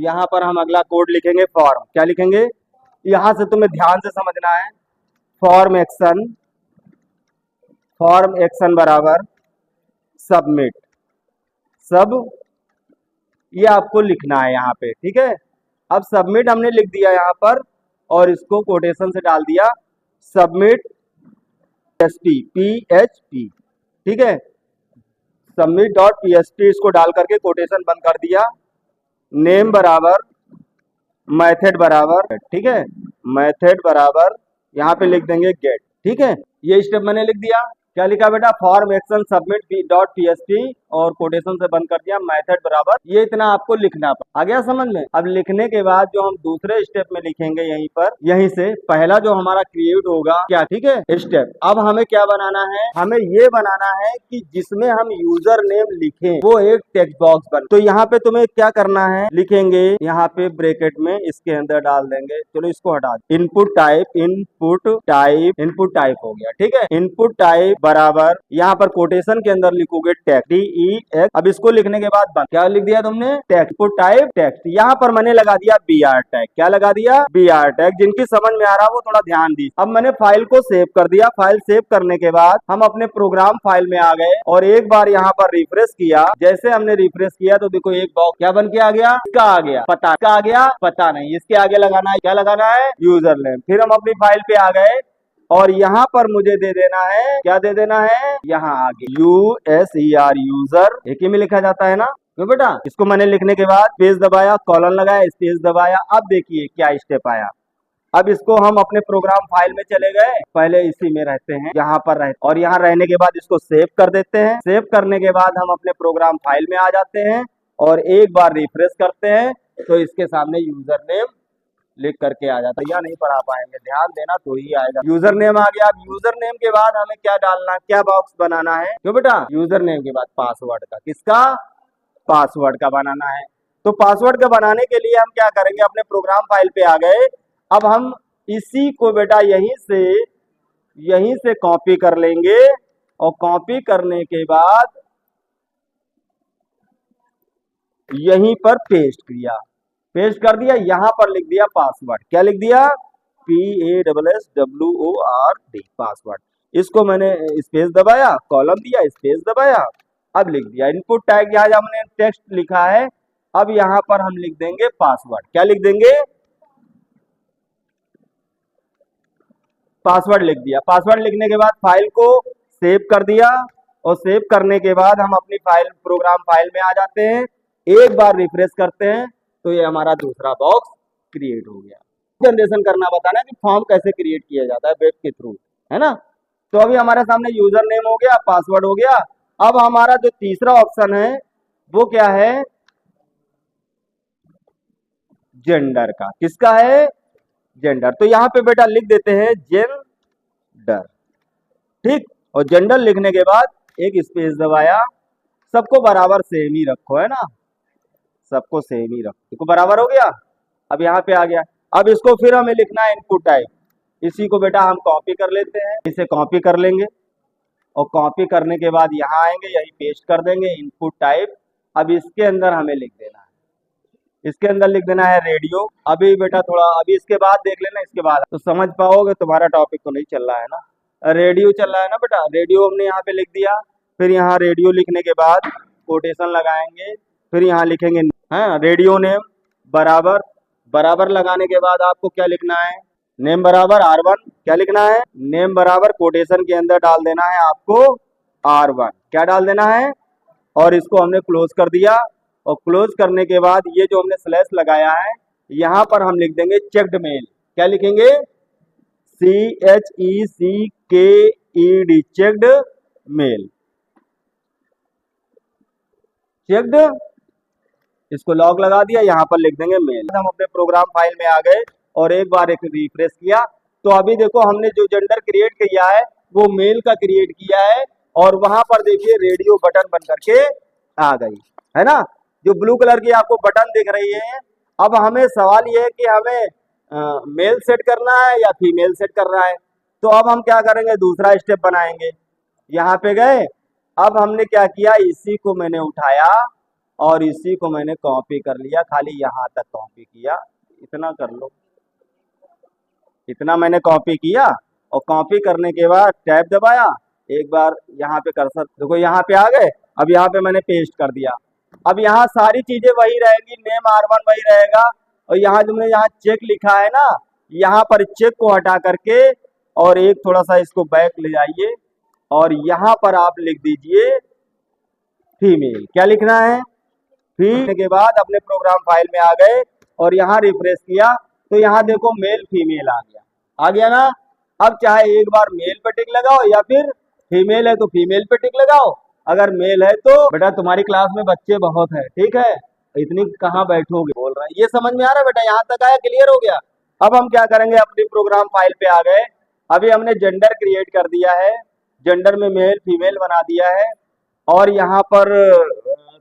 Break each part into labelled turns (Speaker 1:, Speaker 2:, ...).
Speaker 1: यहाँ पर हम अगला कोड लिखेंगे फॉर्म। क्या लिखेंगे? यहाँ से तुम्हें ध्यान से समझना है। फॉर्म एक्शन बराबर सबमिट। सब ये आपको लिखना है यहाँ पे, ठीक है। अब सबमिट हमने लिख दिया यहाँ पर और इसको कोटेशन से डाल दिया सबमिट PHP, ठीक है। सबमिट डॉट PHP इसको डाल करके कोटेशन बंद कर दिया। नेम बराबर मेथड बराबर, ठीक है, मेथड बराबर यहाँ पे लिख देंगे गेट, ठीक है। ये स्टेप मैंने लिख दिया। क्या लिखा बेटा? Form action submit dot PHP और कोटेशन से बंद कर दिया मेथड बराबर। ये इतना आपको लिखना आ गया समझ में। अब लिखने के बाद जो हम दूसरे स्टेप में लिखेंगे यहीं पर, यहीं से पहला जो हमारा क्रिएट होगा क्या, ठीक है, स्टेप। अब हमें क्या बनाना है? हमें ये बनाना है कि जिसमें हम यूजर नेम लिखें वो एक टेक्स्ट बॉक्स बने। तो यहाँ पे तुम्हें क्या करना है? लिखेंगे यहाँ पे ब्रैकेट में इसके अंदर डाल देंगे। चलो इसको हटा दे। इनपुट टाइप हो गया, ठीक है। इनपुट टाइप बराबर यहाँ पर कोटेशन के अंदर लिखोगे टेक्स्ट DEX। अब इसको लिखने के बाद बंद। क्या लिख दिया तुमने? टेक्स्ट। Input type text. यहाँ पर मैंने लगा दिया BR टैग। क्या लगा दिया? BR tag. जिनकी समझ में आ रहा वो थोड़ा ध्यान दी। अब मैंने फाइल को सेव कर दिया। फाइल सेव करने के बाद हम अपने प्रोग्राम फाइल में आ गए और एक बार यहाँ पर रिफ्रेश किया। जैसे हमने रिफ्रेश किया तो देखो एक बॉक्स क्या बन के आ गया? इसका आ गया पता, इसका आ गया पता नहीं। इसके आगे लगाना है, क्या लगाना है? User name. फिर हम अपनी फाइल पे आ गए और यहाँ पर मुझे दे देना है, क्या दे देना है? यहाँ आगे USER यूजर, एक ही में लिखा जाता है ना, क्यों बेटा? इसको मैंने लिखने के बाद पेज दबाया, कॉलन लगाया, स्पेस दबाया। अब देखिए क्या स्टेप आया। अब इसको हम अपने प्रोग्राम फाइल में चले गए, पहले इसी में रहते हैं, यहाँ पर रहते, और यहाँ रहने के बाद इसको सेव कर देते हैं। सेव करने के बाद हम अपने प्रोग्राम फाइल में आ जाते हैं और एक बार रिफ्रेश करते हैं तो इसके सामने यूजर नेम लिख करके आ जाता है। या नहीं पढ़ा पाएंगे, ध्यान देना तो ही आएगा। यूजर नेम आ गया। अब यूजर नेम के बाद हमें क्या डालना, क्या बॉक्स बनाना है? क्यों बेटा? यूजर नेम के बाद पासवर्ड का, किसका? पासवर्ड का बनाना है। तो पासवर्ड का बनाने के लिए हम क्या करेंगे? अपने प्रोग्राम फाइल पे आ गए। अब हम इसी को बेटा यहीं से कॉपी कर लेंगे और कॉपी करने के बाद यहीं पर पेस्ट किया, पेस्ट कर दिया। यहां पर लिख दिया पासवर्ड। क्या लिख दिया? PASSWORD password. इसको मैंने स्पेस दबाया, कॉलम दिया, स्पेस दबाया, अब लिख दिया। इनपुट टैग यहाँ हमने टेक्स्ट लिखा है, अब यहाँ पर हम लिख देंगे पासवर्ड। क्या लिख देंगे? पासवर्ड लिख दिया। पासवर्ड लिखने के बाद फाइल को सेव कर दिया और सेव करने के बाद हम अपनी फाइल, प्रोग्राम फाइल में आ जाते हैं। एक बार रिफ्रेश करते हैं तो ये हमारा दूसरा बॉक्स क्रिएट हो गया। जनरेशन करना बताना कि फॉर्म कैसे क्रिएट किया जाता है वेब के थ्रू, है ना। तो अभी हमारे सामने यूजर नेम हो गया, पासवर्ड हो गया। अब हमारा जो तीसरा ऑप्शन है वो क्या है? जेंडर का। किसका है? जेंडर। तो यहाँ पे बेटा लिख देते हैं जेंडर, ठीक। और जेंडर लिखने के बाद एक स्पेस दबाया। सबको बराबर सेम ही रखो, है ना, सबको सेम ही रखो। देखो बराबर हो गया। अब यहाँ पे आ गया। अब इसको फिर हमें लिखना है इनपुट टाइप। इसी को बेटा हम कॉपी कर लेते हैं, इसे कॉपी कर लेंगे और कॉपी करने के बाद यहाँ आएंगे, यही पेस्ट कर देंगे इनपुट टाइप। अब इसके अंदर हमें लिख देना है, इसके अंदर लिख देना है रेडियो। अभी बेटा थोड़ा, अभी इसके बाद देख लेना, इसके बाद तो समझ पाओगे। तुम्हारा टॉपिक तो नहीं चल रहा है ना, रेडियो चल रहा है ना बेटा। रेडियो हमने यहाँ पे लिख दिया। फिर यहाँ रेडियो लिखने के बाद कोटेशन लगाएंगे, फिर यहाँ लिखेंगे रेडियो नेम बराबर, बराबर लगाने के बाद आपको क्या लिखना है? नेम बराबर R1। क्या लिखना है? नेम बराबर कोटेशन के अंदर डाल देना है आपको R1। क्या डाल देना है? और इसको हमने क्लोज कर दिया। और क्लोज करने के बाद ये जो हमने स्लैश लगाया है यहाँ पर हम लिख देंगे चेक्ड मेल। क्या लिखेंगे? CHECKED, checked mail, checked. इसको लॉग लगा दिया, यहाँ पर लिख देंगे मेल। हम अपने प्रोग्राम फाइल में आ गए और एक बार एक रिफ्रेश किया तो अभी देखो हमने जो जेंडर क्रिएट किया है वो मेल का क्रिएट किया है और वहां पर देखिए रेडियो बटन बन करके आ गई, है ना। जो ब्लू कलर की आपको बटन दिख रही है। अब हमें सवाल ये है कि हमें मेल सेट करना है या फीमेल सेट करना है। तो अब हम क्या करेंगे? दूसरा स्टेप बनाएंगे। यहाँ पे गए, अब हमने क्या किया? इसी को मैंने उठाया और इसी को मैंने कॉपी कर लिया, खाली यहाँ तक कॉपी किया, इतना कर लो, इतना मैंने कॉपी किया। और कॉपी करने के बाद टैब दबाया, एक बार यहाँ पे कर्सर देखो यहाँ पे आ गए। अब यहाँ पे मैंने पेस्ट कर दिया। अब यहाँ सारी चीजें वही रहेंगी, नेम R1 वही रहेगा। और यहाँ तुमने यहाँ चेक लिखा है ना, यहाँ पर चेक को हटा करके और एक थोड़ा सा इसको बैक ले जाइए और यहाँ पर आप लिख दीजिए फीमेल। क्या लिखना है? फिर के बाद अपने प्रोग्राम फाइल में आ गए और यहाँ रिफ्रेश किया तो यहाँ देखो मेल फीमेल आ गया ना। अब चाहे एक बार मेल पे टिक लगाओ या फिर फीमेल है तो फीमेल पे टिक लगाओ। अगर मेल है तो बेटा तुम्हारी क्लास में बच्चे बहुत है, ठीक है, इतनी कहाँ बैठोगे बोल रहा है। ये समझ में आ रहा है बेटा? यहाँ तक आया, क्लियर हो गया? अब हम क्या करेंगे, अपनी प्रोग्राम फाइल पे आ गए। अभी हमने जेंडर क्रिएट कर दिया है, जेंडर में मेल फीमेल बना दिया है और यहाँ पर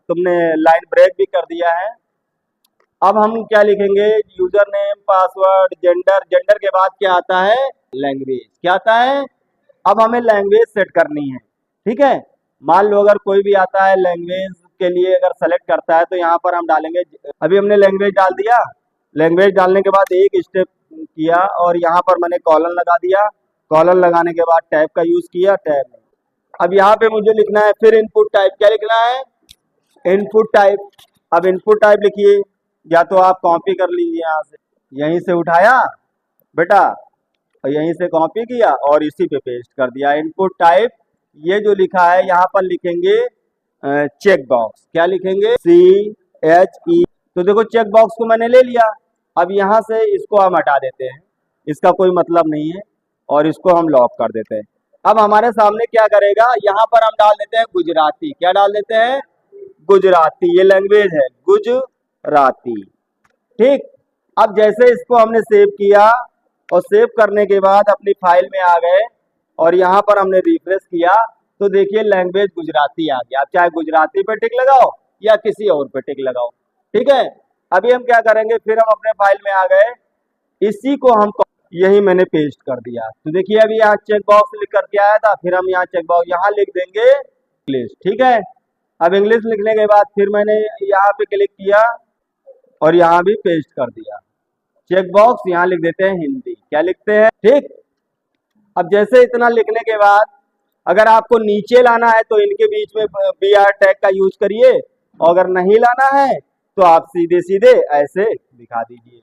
Speaker 1: तुमने लाइन ब्रेक भी कर दिया है। अब हम क्या लिखेंगे, user name password gender, gender के बाद क्या आता है, लैंग्वेज। क्या आता है? अब हमें लैंग्वेज सेट करनी है, ठीक है। मान लो अगर कोई भी आता है लैंग्वेज के लिए अगर सेलेक्ट करता है तो यहाँ पर हम डालेंगे, अभी हमने लैंग्वेज डाल दिया। लैंग्वेज डालने के बाद एक स्टेप किया और यहाँ पर मैंने कॉलन लगा दिया। कॉलन लगाने के बाद टैब का यूज किया, टैब। अब यहाँ पे मुझे लिखना है फिर इनपुट टाइप। क्या लिखना है? Input type. अब इनपुट टाइप लिखिए, या तो आप कॉपी कर लीजिए, यहाँ से यहीं से उठाया बेटा और यहीं से कॉपी किया और इसी पे पेस्ट कर दिया। इनपुट टाइप ये जो लिखा है यहाँ पर लिखेंगे चेक बॉक्स। क्या लिखेंगे? CHE। तो देखो चेक बॉक्स को मैंने ले लिया। अब यहाँ से इसको हम हटा देते हैं, इसका कोई मतलब नहीं है, और इसको हम लॉक कर देते हैं। अब हमारे सामने क्या करेगा, यहाँ पर हम डाल देते हैं गुजराती। क्या डाल देते हैं? गुजराती। ये लैंग्वेज है गुजराती, ठीक। अब जैसे इसको हमने सेव किया और सेव करने के बाद अपनी फाइल में आ गए और यहाँ पर हमने रिफ्रेश किया तो देखिए लैंग्वेज गुजराती आ गया। आप चाहे गुजराती पे टिक लगाओ या किसी और पे टिक लगाओ, ठीक है। अभी हम क्या करेंगे, फिर हम अपने फाइल में आ गए, इसी को हम यही मैंने पेस्ट कर दिया। तो देखिए अभी यहाँ चेक बॉक्स लिख करके आया था, फिर हम यहाँ चेक बॉक्स यहाँ लिख देंगे इंग्लिश, ठीक है। अब इंग्लिश लिखने के बाद फिर मैंने यहाँ पे क्लिक किया और यहाँ भी पेस्ट कर दिया। चेक बॉक्स यहाँ लिख देते हैं हिंदी। क्या लिखते हैं? ठीक। अब जैसे इतना लिखने के बाद अगर आपको नीचे लाना है तो इनके बीच में BR टैग का यूज करिए, और अगर नहीं लाना है तो आप सीधे सीधे ऐसे दिखा दीजिए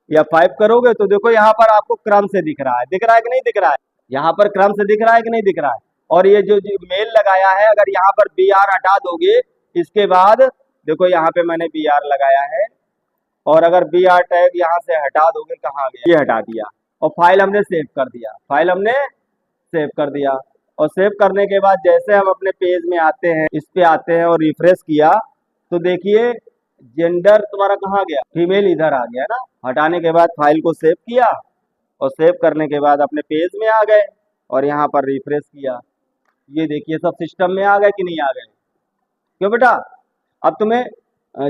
Speaker 1: या 5 करोगे तो देखो यहाँ पर आपको क्रम से दिख रहा है। दिख रहा है कि नहीं दिख रहा है? यहाँ पर क्रम से दिख रहा है कि नहीं दिख रहा है? और ये जो मेल लगाया है, अगर यहाँ पर BR हटा दोगे, इसके बाद देखो यहाँ पे मैंने BR लगाया है, और अगर BR टैग यहाँ से हटा दोगे, कहाँ गया, ये हटा दिया, और फाइल हमने सेव कर दिया। फाइल हमने सेव कर दिया और सेव करने के बाद जैसे हम अपने पेज में आते हैं, इस पे आते हैं और रिफ्रेश किया तो देखिए जेंडर तुम्हारा कहाँ गया, फीमेल इधर आ गया ना। हटाने के बाद फाइल को सेव किया और सेव करने के बाद अपने पेज में आ गए और यहाँ पर रिफ्रेश किया, ये देखिए सब सिस्टम में आ गए कि नहीं आ गए? क्यों बेटा? अब तुम्हें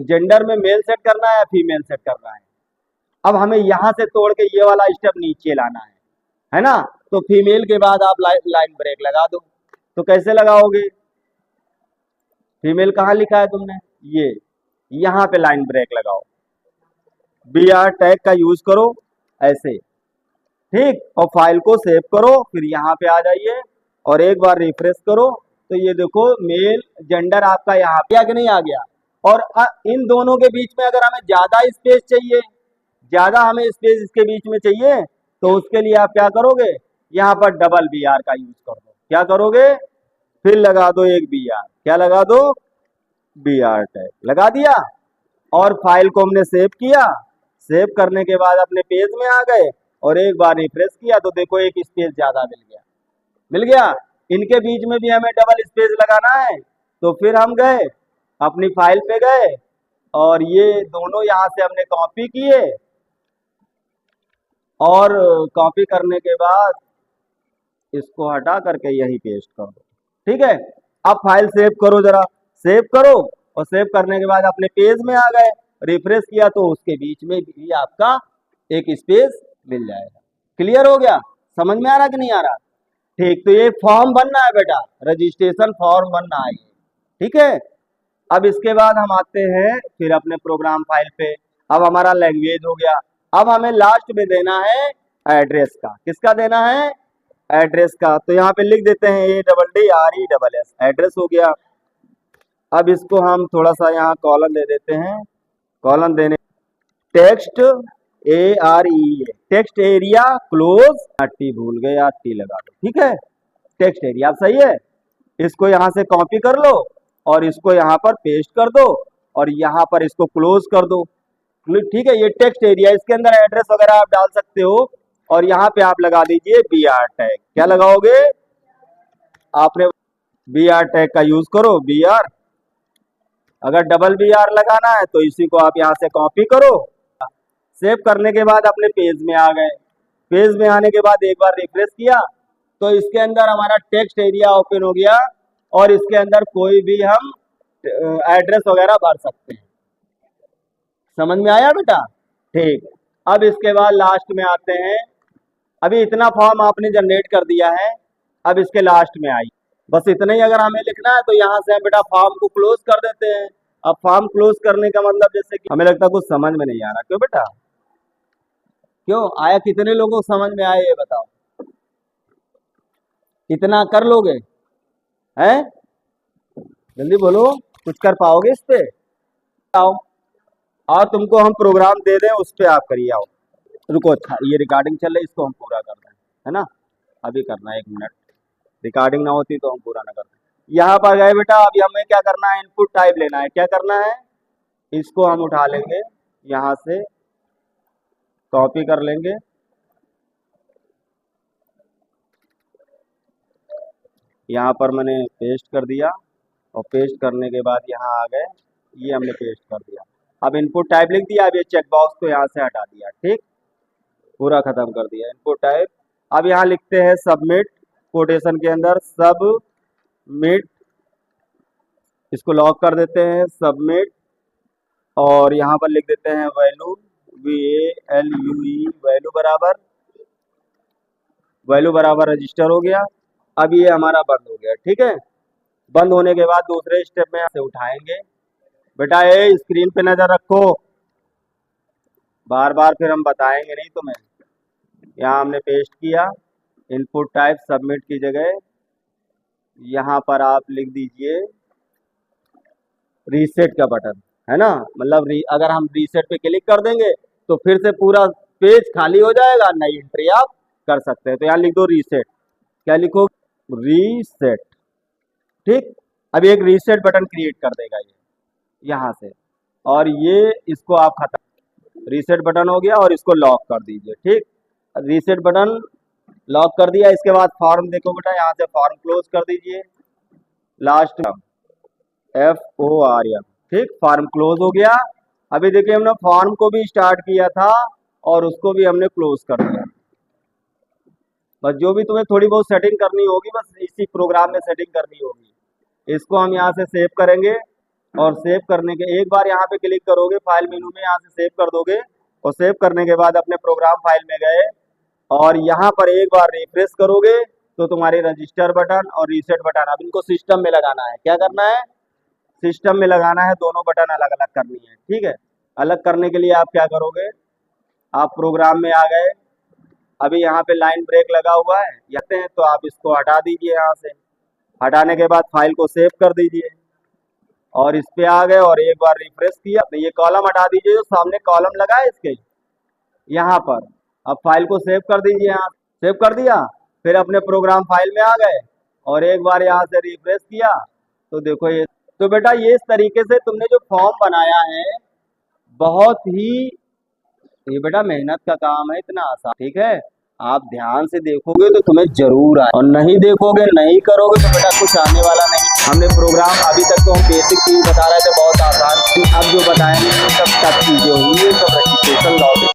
Speaker 1: जेंडर में मेल सेट करना है या फीमेल सेट करना है? अब हमें यहाँ से तोड़ के ये वाला स्टेप नीचे लाना है ना। तो फीमेल के बाद आप लाइन ब्रेक लगा दो। तो कैसे लगाओगे? फीमेल कहाँ लिखा है तुमने? ये यहाँ पे लाइन ब्रेक लगाओ, BR टैग का यूज करो ऐसे, ठीक। और फाइल को सेव करो, फिर यहाँ पे आ जाइए और एक बार रिफ्रेश करो तो ये देखो मेल जेंडर आपका यहाँ पे आ कि नहीं आ गया। और इन दोनों के बीच में अगर हमें ज्यादा स्पेस चाहिए, ज्यादा हमें स्पेस इसके बीच में चाहिए, तो उसके लिए आप क्या करोगे, यहाँ पर डबल BR का यूज कर दो। क्या करोगे? फिर लगा दो एक BR। क्या लगा दो? BR टैग लगा दिया और फाइल को हमने सेव किया। सेव करने के बाद अपने पेज में आ गए और एक बार रिफ्रेश किया तो देखो एक स्पेस ज्यादा मिल गया। इनके बीच में भी हमें डबल स्पेस लगाना है, तो फिर हम गए अपनी फाइल पे गए और ये दोनों यहाँ से हमने कॉपी किए और कॉपी करने के बाद इसको हटा करके यही पेस्ट कर दो, ठीक है। अब फाइल सेव करो, जरा सेव करो और सेव करने के बाद अपने पेज में आ गए, रिफ्रेश किया तो उसके बीच में भी आपका एक स्पेस मिल जाएगा। क्लियर हो गया? समझ में आ रहा कि नहीं आ रहा? ठीक। तो ये फॉर्म बनना है बेटा, रजिस्ट्रेशन फॉर्म बनना है, ठीक है। अब इसके बाद हम आते हैं फिर अपने प्रोग्राम फाइल पे। अब हमारा लैंग्वेज हो गया। अब हमें लास्ट में देना है एड्रेस का। किसका देना है? एड्रेस का। तो यहाँ पे लिख देते हैं ADDRESS, एड्रेस हो गया। अब इसको हम थोड़ा सा यहाँ कॉलन दे देते हैं। कॉलन देने text AREA, text area close, T भूल गए यार, टी लगा दो, ठीक है। टेक्स्ट एरिया अब सही है। इसको यहाँ से कॉपी कर लो और इसको यहाँ पर पेस्ट कर दो और यहाँ पर इसको क्लोज कर दो, ठीक है। ये टेक्स्ट एरिया, इसके अंदर एड्रेस वगैरह आप डाल सकते हो और यहाँ पे आप लगा दीजिए BR टैग। क्या लगाओगे? आपने BR टैग का यूज करो, BR। अगर डबल BR लगाना है तो इसी को आप यहाँ से कॉपी करो। सेव करने के बाद अपने पेज में आ गए। पेज में आने के बाद एक बार रिफ्रेश किया तो इसके अंदर हमारा टेक्स्ट एरिया ओपन हो गया और इसके अंदर कोई भी हम एड्रेस वगैरह भर सकते हैं। समझ में आया बेटा? ठीक। अब इसके बाद लास्ट में आते हैं। अभी इतना फॉर्म आपने जनरेट कर दिया है, अब इसके लास्ट में आई। बस इतना ही अगर हमें लिखना है तो यहाँ से हम बेटा फॉर्म को क्लोज कर देते हैं। अब फॉर्म क्लोज करने का मतलब जैसे कि हमें लगता है कुछ समझ में नहीं आ रहा। क्यों बेटा? क्यों आया? कितने लोगों को समझ में आया ये बताओ? कितना कर लोगे? हैं? जल्दी बोलो, कुछ कर पाओगे इस पे? आओ और तुमको हम प्रोग्राम दे दें, उस पे आप करिए। आओ रुको, अच्छा ये रिकॉर्डिंग चल रही है, इसको हम पूरा कर रहे हैं, है ना। अभी करना है, 1 मिनट। रिकॉर्डिंग ना होती तो हम पूरा ना करते। यहाँ पर गए बेटा। अभी हमें क्या करना है? इनपुट टाइप लेना है। क्या करना है? इसको हम उठा लेंगे, यहाँ से कॉपी कर लेंगे, यहाँ पर मैंने पेस्ट कर दिया और पेस्ट करने के बाद यहाँ आ गए, ये हमने पेस्ट कर दिया। अब इनपुट टाइप लिख दिया। अब ये चेक बॉक्स को यहाँ से हटा दिया, ठीक, पूरा खत्म कर दिया इनपुट टाइप। अब यहाँ लिखते हैं सबमिट, कोटेशन के अंदर सबमिट, इसको लॉक कर देते हैं सबमिट और यहाँ पर लिख देते हैं वैल्यू, VALUE, वैल्यू बराबर रजिस्टर हो गया। अब ये हमारा बंद हो गया, ठीक है। बंद होने के बाद दूसरे स्टेप में से उठाएंगे बेटा। ये स्क्रीन पे नजर रखो, बार बार फिर हम बताएंगे नहीं तुम्हें। यहाँ हमने पेस्ट किया, इनपुट टाइप सबमिट की जगह यहाँ पर आप लिख दीजिए रीसेट का बटन, है ना। मतलब अगर हम रीसेट पे क्लिक कर देंगे तो फिर से पूरा पेज खाली हो जाएगा, नई एंट्री आप कर सकते हैं। तो यहाँ लिख दो रीसेट। क्या लिखो? रीसेट, ठीक। अब एक रीसेट बटन क्रिएट कर देगा ये यहाँ से, और ये इसको आप खत्म, रीसेट बटन हो गया और इसको लॉक कर दीजिए, ठीक। रीसेट बटन लॉक कर दिया। इसके बाद फॉर्म देखो बेटा, यहाँ से फॉर्म क्लोज कर दीजिए, लास्ट FORM, ठीक, फॉर्म क्लोज हो गया। अभी देखिए हमने फॉर्म को भी स्टार्ट किया था और उसको भी हमने क्लोज कर दिया। बस जो भी तुम्हें थोड़ी बहुत सेटिंग करनी होगी, बस इसी प्रोग्राम में सेटिंग करनी होगी। इसको हम यहाँ से सेव करेंगे और सेव करने के एक बार यहाँ पे क्लिक करोगे, फाइल मेनू में यहाँ से सेव कर दोगे और सेव करने के बाद अपने प्रोग्राम फाइल में गए और यहाँ पर एक बार रिफ्रेश करोगे तो तुम्हारे रजिस्टर बटन और रीसेट बटन, अब इनको सिस्टम में लगाना है। क्या करना है? सिस्टम में लगाना है। दोनों बटन अलग अलग करनी है, ठीक है। अलग करने के लिए आप क्या करोगे? आप प्रोग्राम में आ गए, अभी यहाँ पे लाइन ब्रेक लगा हुआ है कहते हैं, तो आप इसको हटा दीजिए। यहाँ से हटाने के बाद फाइल को सेव कर दीजिए और इस पे आ गए और एक बार रिफ्रेश किया तो ये कॉलम हटा दीजिए, जो सामने कॉलम लगा है इसके यहाँ पर। अब फाइल को सेव कर दीजिए, यहाँ सेव कर दिया, फिर अपने प्रोग्राम फाइल में आ गए और एक बार यहाँ से रिफ्रेश किया तो देखो ये। तो बेटा ये इस तरीके से तुमने जो फॉर्म बनाया है, बहुत ही ये बेटा मेहनत का काम है, इतना आसान, ठीक है। आप ध्यान से देखोगे तो तुम्हें जरूर आए, और नहीं देखोगे, नहीं करोगे तो बेटा कुछ आने वाला नहीं। हमने प्रोग्राम अभी तक तो हम बेसिक चीज बता रहे थे, बहुत आसान। अब जो बताएंगे सब चीजें होंगी, सब रजिस्ट्रेशन लॉगिन